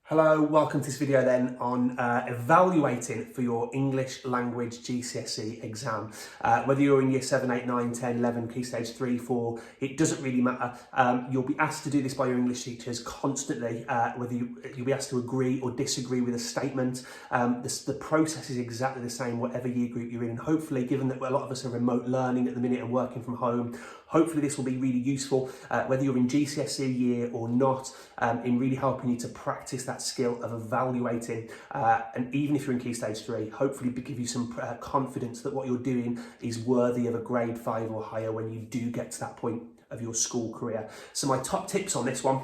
Hello, welcome to this video then on evaluating for your English language GCSE exam. Whether you're in year 7, 8, 9, 10, 11, Key Stage 3, 4, it doesn't really matter. You'll be asked to do this by your English teachers constantly, whether you'll be asked to agree or disagree with a statement. The process is exactly the same whatever year group you're in, and hopefully, given that a lot of us are remote learning at the minute and working from home, hopefully this will be really useful, whether you're in GCSE year or not, in really helping you to practice that skill of evaluating, and even if you're in Key Stage 3, hopefully give you some confidence that what you're doing is worthy of a grade 5 or higher when you do get to that point of your school career. So my top tips on this one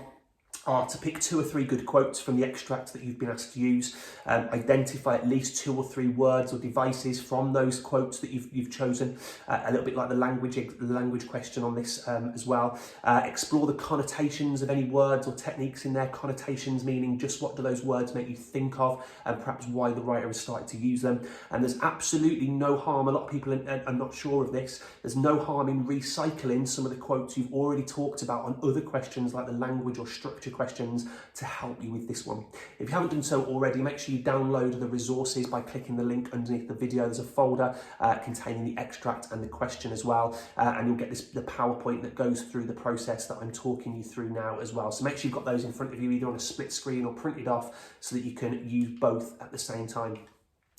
are to pick 2 or 3 good quotes from the extract that you've been asked to use, identify at least 2 or 3 words or devices from those quotes that you've chosen, a little bit like the language question on this as well. Explore the connotations of any words or techniques in there, connotations meaning just what do those words make you think of, and perhaps why the writer has started to use them. And there's absolutely no harm, a lot of people are not sure of this, there's no harm in recycling some of the quotes you've already talked about on other questions like the language or structure questions to help you with this one. If you haven't done so already, make sure you download the resources by clicking the link underneath the video. There's a folder containing the extract and the question as well, and you'll get the PowerPoint that goes through the process that I'm talking you through now as well. So make sure you've got those in front of you either on a split screen or printed off so that you can use both at the same time.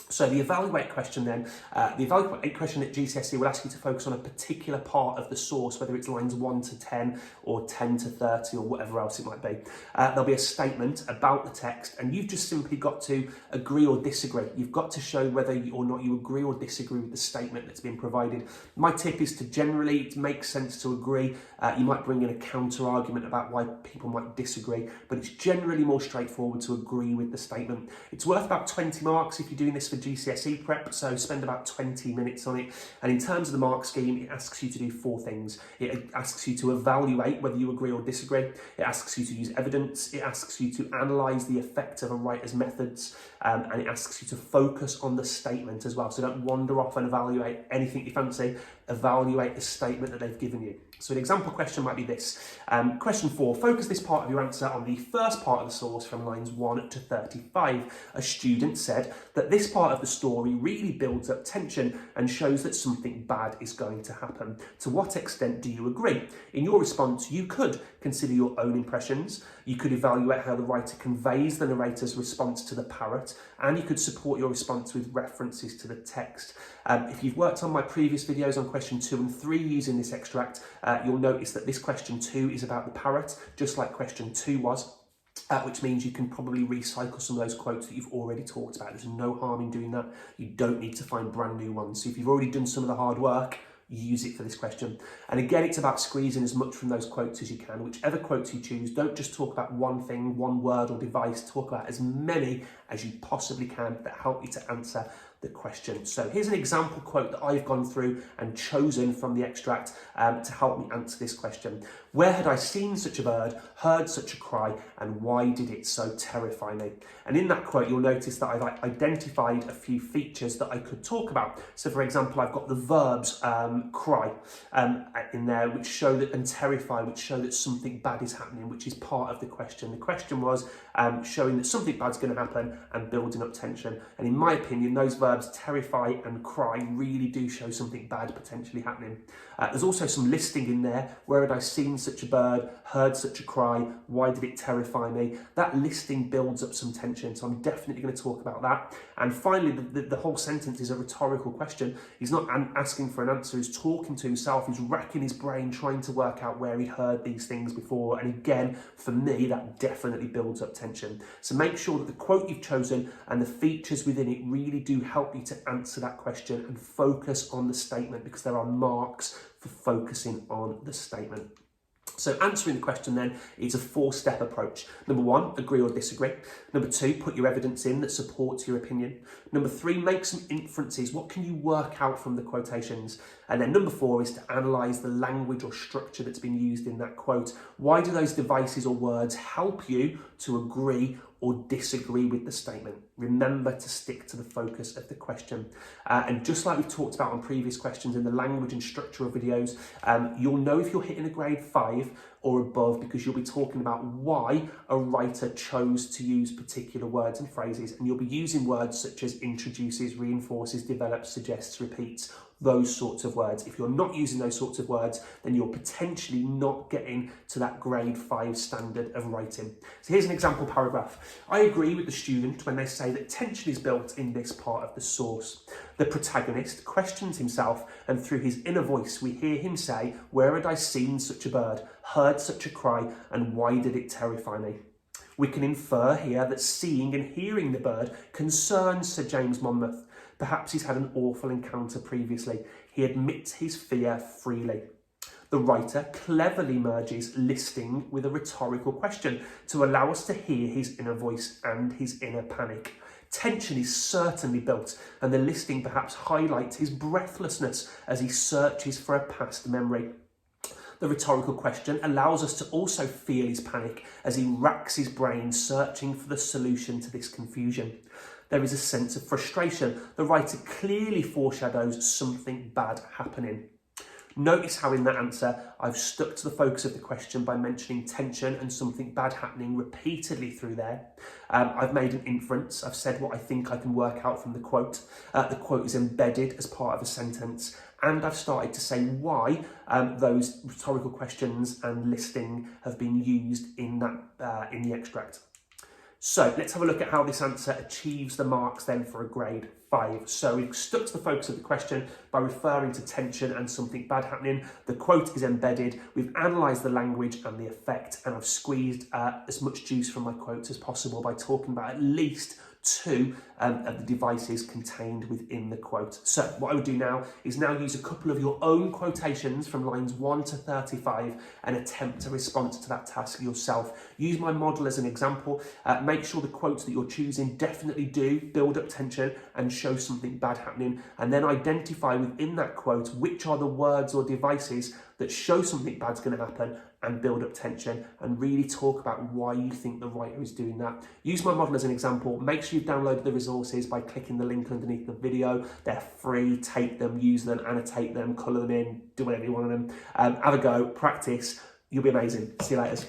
So the evaluate question then, the evaluate question at GCSE will ask you to focus on a particular part of the source, whether it's lines 1 to 10 or 10 to 30 or whatever else it might be. There'll be a statement about the text and you've just simply got to agree or disagree. You've got to show whether or not you agree or disagree with the statement that's been provided. My tip is to generally, it makes sense to agree. You might bring in a counter argument about why people might disagree, but it's generally more straightforward to agree with the statement. It's worth about 20 marks if you're doing this for GCSE prep, so spend about 20 minutes on it. And in terms of the mark scheme, it asks you to do 4 things. It asks you to evaluate whether you agree or disagree. It asks you to use evidence. It asks you to analyse the effect of a writer's methods. And it asks you to focus on the statement as well. So don't wander off and evaluate anything you fancy. Evaluate the statement that they've given you. So an example question might be this. Question 4, focus this part of your answer on the first part of the source from lines 1 to 35. A student said that this part of the story really builds up tension and shows that something bad is going to happen. To what extent do you agree? In your response, you could consider your own impressions. You could evaluate how the writer conveys the narrator's response to the parrot, and you could support your response with references to the text. If you've worked on my previous videos on question 2 and 3 using this extract, you'll notice that this question 2 is about the parrot, just like question 2 was. Which means you can probably recycle some of those quotes that you've already talked about. There's no harm in doing that. You don't need to find brand new ones. So if you've already done some of the hard work, use it for this question. And again, it's about squeezing as much from those quotes as you can. Whichever quotes you choose, don't just talk about one thing, one word or device. Talk about as many as you possibly can that help you to answer the question. So here's an example quote that I've gone through and chosen from the extract to help me answer this question. Where had I seen such a bird, heard such a cry, and why did it so terrify me? And in that quote, you'll notice that I've identified a few features that I could talk about. So for example, I've got the verbs cry in there, which show that, and terrify, which show that something bad is happening, which is part of the question. The question was showing that something bad's going to happen and building up tension. And in my opinion, those verbs terrify and cry really do show something bad potentially happening. There's also some listing in there. Where had I seen such a bird, heard such a cry, why did it terrify me? That listing builds up some tension, so I'm definitely going to talk about that. And finally, the whole sentence is a rhetorical question. He's not asking for an answer, he's talking to himself, he's racking his brain trying to work out where he'd heard these things before. And again, for me, that definitely builds up tension. So make sure that the quote you've chosen and the features within it really do help you to answer that question and focus on the statement, because there are marks for focusing on the statement. So answering the question then is a 4-step approach. Number 1, agree or disagree. Number 2, put your evidence in that supports your opinion. Number 3, make some inferences. What can you work out from the quotations? And then number 4 is to analyse the language or structure that's been used in that quote. Why do those devices or words help you to agree or disagree with the statement. Remember to stick to the focus of the question. And just like we've talked about on previous questions in the language and structural videos, you'll know if you're hitting a grade 5 or above because you'll be talking about why a writer chose to use particular words and phrases, and you'll be using words such as introduces, reinforces, develops, suggests, repeats, those sorts of words. If you're not using those sorts of words, then you're potentially not getting to that grade 5 standard of writing. So here's an example paragraph. I agree with the student when they say that tension is built in this part of the source. The protagonist questions himself, and through his inner voice we hear him say, "Where had I seen such a bird, heard such a cry, and why did it terrify me?" We can infer here that seeing and hearing the bird concerns Sir James Monmouth. Perhaps he's had an awful encounter previously. He admits his fear freely. The writer cleverly merges listing with a rhetorical question to allow us to hear his inner voice and his inner panic. Tension is certainly built, and the listing perhaps highlights his breathlessness as he searches for a past memory. The rhetorical question allows us to also feel his panic as he racks his brain searching for the solution to this confusion. There is a sense of frustration. The writer clearly foreshadows something bad happening. Notice how in that answer I've stuck to the focus of the question by mentioning tension and something bad happening repeatedly through there. I've made an inference. I've said what I think I can work out from the quote. The quote is embedded as part of a sentence, and I've started to say why those rhetorical questions and listing have been used in the extract. So let's have a look at how this answer achieves the marks then for a grade 5. So we've stuck to the focus of the question by referring to tension and something bad happening. The quote is embedded. We've analysed the language and the effect, and I've squeezed as much juice from my quotes as possible by talking about at least 2 of the devices contained within the quote. So what I would do now is use a couple of your own quotations from lines 1 to 35 and attempt to respond to that task yourself. Use my model as an example. Make sure the quotes that you're choosing definitely do build up tension and show something bad happening, and then identify within that quote which are the words or devices that show something bad's going to happen and build up tension, and really talk about why you think the writer is doing that. Use my model as an example. Make sure you've downloaded the resources by clicking the link underneath the video. They're free. Take them, use them, annotate them, colour them in, do whatever you want on them. Have a go, practice. You'll be amazing. See you later.